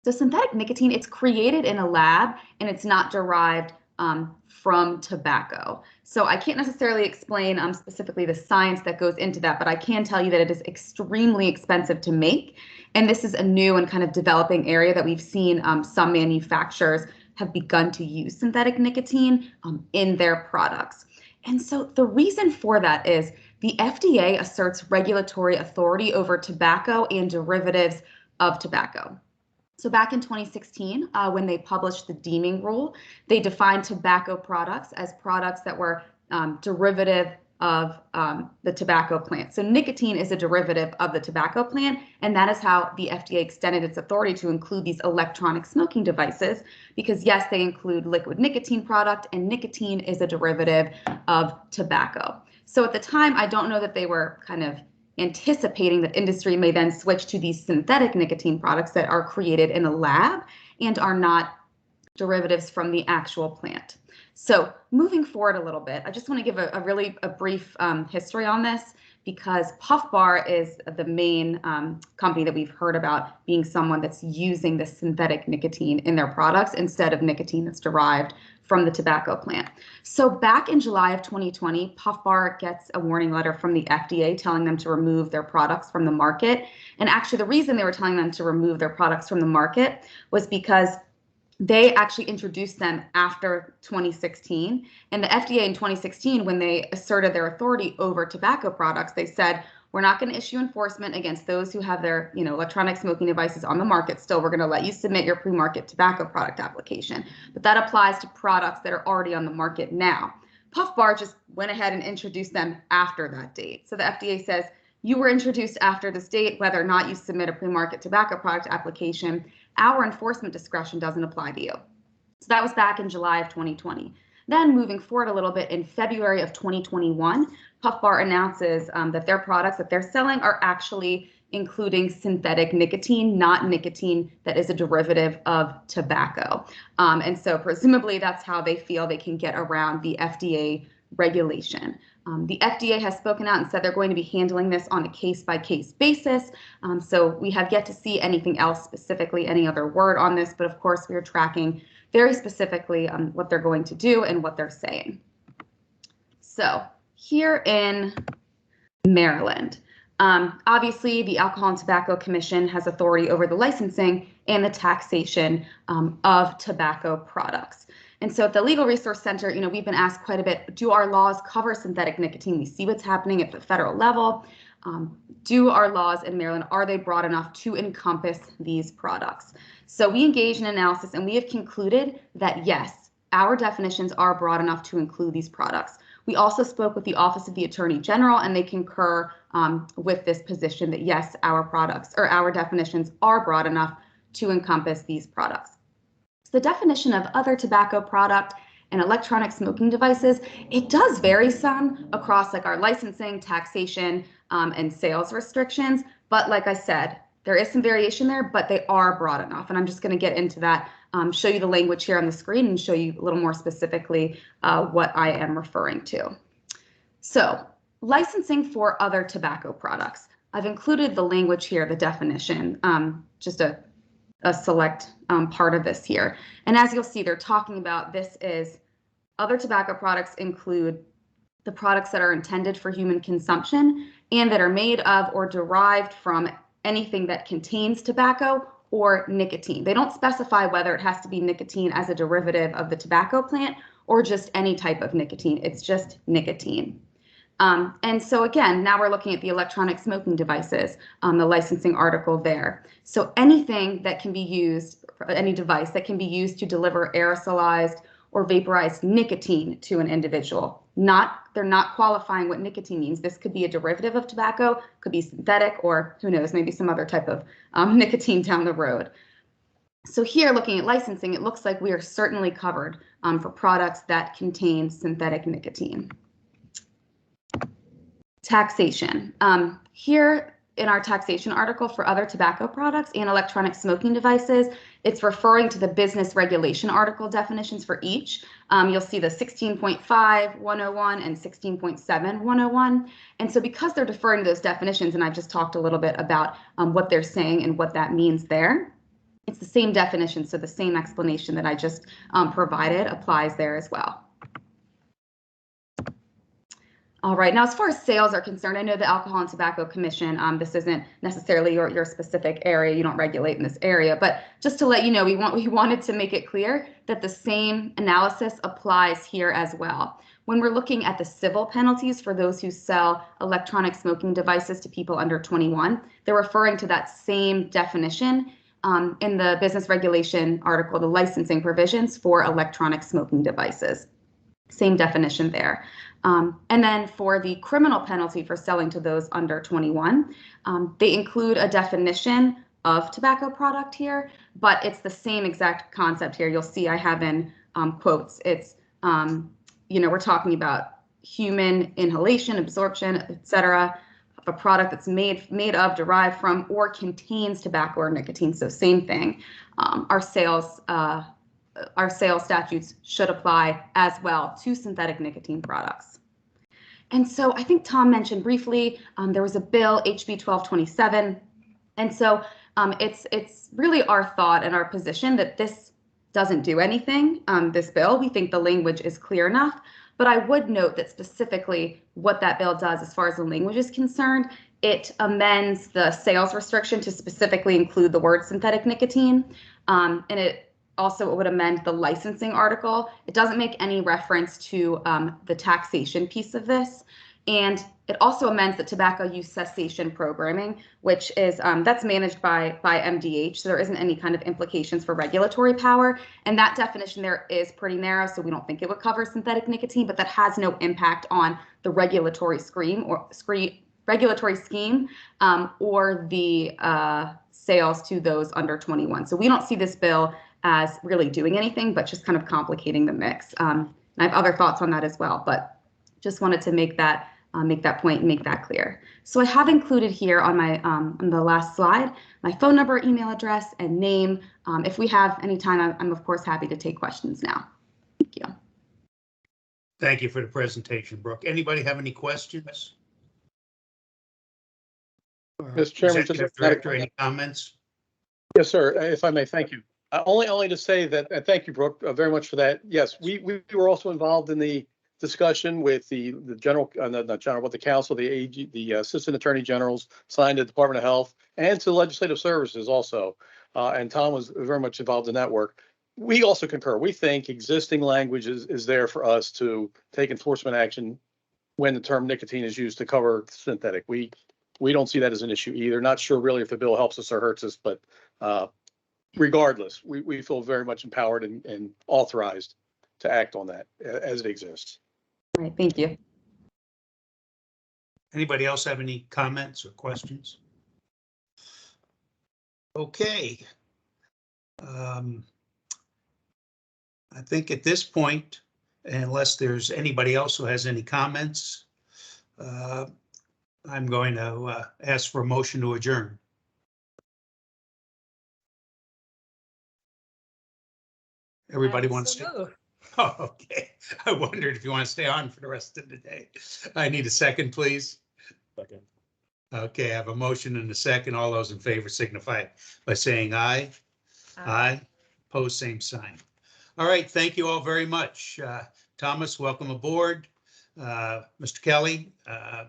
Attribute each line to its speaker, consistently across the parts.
Speaker 1: So synthetic nicotine, it's created in a lab and it's not derived from tobacco. So I can't necessarily explain specifically the science that goes into that, but I can tell you that it is extremely expensive to make. And this is a new and kind of developing area that we've seen some manufacturers have begun to use synthetic nicotine in their products. And so the reason for that is the FDA asserts regulatory authority over tobacco and derivatives of tobacco. So back in 2016, when they published the deeming rule, they defined tobacco products as products that were derivative of the tobacco plant. So nicotine is a derivative of the tobacco plant, and that is how the FDA extended its authority to include these electronic smoking devices, because yes, they include liquid nicotine product, and nicotine is a derivative of tobacco. So at the time, I don't know that they were kind of anticipating that industry may then switch to these synthetic nicotine products that are created in a lab and are not derivatives from the actual plant. So moving forward a little bit, I just want to give a really brief history on this, because Puff Bar is the main company that we've heard about being someone that's using the synthetic nicotine in their products instead of nicotine that's derived from the tobacco plant. So back in July of 2020, Puff Bar gets a warning letter from the FDA telling them to remove their products from the market. And actually, the reason they were telling them to remove their products from the market was because they actually introduced them after 2016. And the FDA in 2016, when they asserted their authority over tobacco products, they said, we're not going to issue enforcement against those who have their, electronic smoking devices on the market still. We're going to let you submit your pre-market tobacco product application. But that applies to products that are already on the market now. Puff Bar just went ahead and introduced them after that date. So the FDA says, you were introduced after this date, whether or not you submit a pre-market tobacco product application, our enforcement discretion doesn't apply to you. So that was back in July of 2020. Then moving forward a little bit, in February of 2021, Puff Bar announces that their products that they're selling are actually including synthetic nicotine, not nicotine that is a derivative of tobacco. And so presumably that's how they feel they can get around the FDA regulation. The FDA has spoken out and said they're going to be handling this on a case-by-case basis. So we have yet to see anything else specifically, any other word on this, but of course we are tracking very specifically what they're going to do and what they're saying. So here in Maryland, obviously the Alcohol and Tobacco Commission has authority over the licensing and the taxation of tobacco products. And so at the Legal Resource Center, we've been asked quite a bit, do our laws cover synthetic nicotine? We see what's happening at the federal level. Do our laws in Maryland, are they broad enough to encompass these products? So we engaged in analysis and we have concluded that yes, our definitions are broad enough to include these products. We also spoke with the Office of the Attorney General and they concur with this position that yes, our products or our definitions are broad enough to encompass these products. The definition of other tobacco product and electronic smoking devices, it does vary some across like our licensing, taxation, and sales restrictions. But like I said, there is some variation there, but they are broad enough. And I'm just going to get into that, show you the language here on the screen and show you a little more specifically what I am referring to. So licensing for other tobacco products. I've included the language here, the definition, just a select part of this here. And as you'll see, they're talking about this is other tobacco products include the products that are intended for human consumption and that are made of or derived from anything that contains tobacco or nicotine. They don't specify whether it has to be nicotine as a derivative of the tobacco plant or just any type of nicotine. It's just nicotine. And so again, now we're looking at the electronic smoking devices, the licensing article there. So anything that can be used, any device that can be used to deliver aerosolized or vaporized nicotine to an individual. They're not qualifying what nicotine means. This could be a derivative of tobacco, could be synthetic, or who knows, maybe some other type of nicotine down the road. So here, looking at licensing, it looks like we are certainly covered for products that contain synthetic nicotine. Taxation. Here in our taxation article for other tobacco products and electronic smoking devices, it's referring to the business regulation article definitions for each. You'll see the 16.5, 101, and 16.7, 101. And so because they're deferring to those definitions, and I've just talked a little bit about what they're saying and what that means there, it's the same definition, so the same explanation that I just provided applies there as well. All right, now as far as sales are concerned, I know the Alcohol and Tobacco Commission, this isn't necessarily your specific area, you don't regulate in this area, but just to let you know, we wanted to make it clear that the same analysis applies here as well. When we're looking at the civil penalties for those who sell electronic smoking devices to people under 21, they're referring to that same definition in the business regulation article, the licensing provisions for electronic smoking devices. Same definition there. And then for the criminal penalty for selling to those under 21, they include a definition of tobacco product here, but it's the same exact concept here. You'll see I have in quotes. It's, we're talking about human inhalation, absorption, etc., of a product that's made of, derived from, or contains tobacco or nicotine. So same thing. Our sales statutes should apply as well to synthetic nicotine products. And so I think Tom mentioned briefly, there was a bill, HB 1227. And so it's really our thought and our position that this doesn't do anything, this bill. We think the language is clear enough. But I would note that specifically what that bill does as far as the language is concerned, it amends the sales restriction to specifically include the word synthetic nicotine. And it also would amend the licensing article. It doesn't make any reference to the taxation piece of this. And it also amends the tobacco use cessation programming, which is that's managed by MDH. So there isn't any kind of implications for regulatory power. And that definition there is pretty narrow. So we don't think it would cover synthetic nicotine, but that has no impact on the regulatory scheme or the sales to those under 21. So we don't see this bill as really doing anything, but just kind of complicating the mix. And I have other thoughts on that as well, but just wanted to make that point and make that clear. So I have included here on my on the last slide my phone number, email address, and name. If we have any time, I'm of course happy to take questions now. Thank you.
Speaker 2: Thank you for the presentation, Brooke. Anybody have any questions?
Speaker 3: Mr. Chairman,
Speaker 2: Executive Director, any comments?
Speaker 3: Yes, sir. If I may, thank you. Only to say that, thank you, Brooke, very much for that. Yes, we were also involved in the discussion with the general, not general, but the council, the AG, the assistant attorney generals signed the Department of Health and to legislative services also. And Tom was very much involved in that work. We also concur. We think existing language is there for us to take enforcement action when the term nicotine is used to cover synthetic. We don't see that as an issue either. Not sure really if the bill helps us or hurts us, but regardless, we feel very much empowered and authorized to act on that as it exists.
Speaker 1: All right, thank you.
Speaker 2: Anybody else have any comments or questions? Okay. I think at this point, unless there's anybody else who has any comments, I'm going to ask for a motion to adjourn. Everybody wants to. Oh, okay. I wondered if you want to stay on for the rest of the day. I need a second, please.
Speaker 4: Second.
Speaker 2: Okay, I have a motion and a second. All those in favor signify by saying aye. Aye. Pose same sign. All right, thank you all very much. Thomas, welcome aboard. Mr. Kelly, I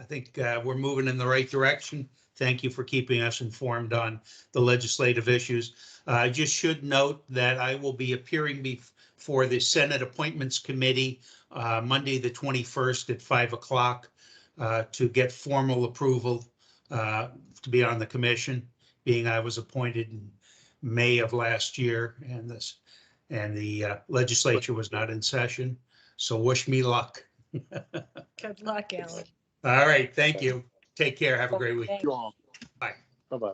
Speaker 2: think we're moving in the right direction. Thank you for keeping us informed on the legislative issues. I just should note that I will be appearing before the Senate Appointments Committee Monday, the 21st at 5 o'clock to get formal approval to be on the commission, being I was appointed in May of last year, and the legislature was not in session. So wish me luck.
Speaker 5: Good luck, Alan.
Speaker 2: All right, thank you. Take care. Have a great week.
Speaker 5: Thanks.
Speaker 3: You all.
Speaker 2: Bye.
Speaker 3: Bye-bye.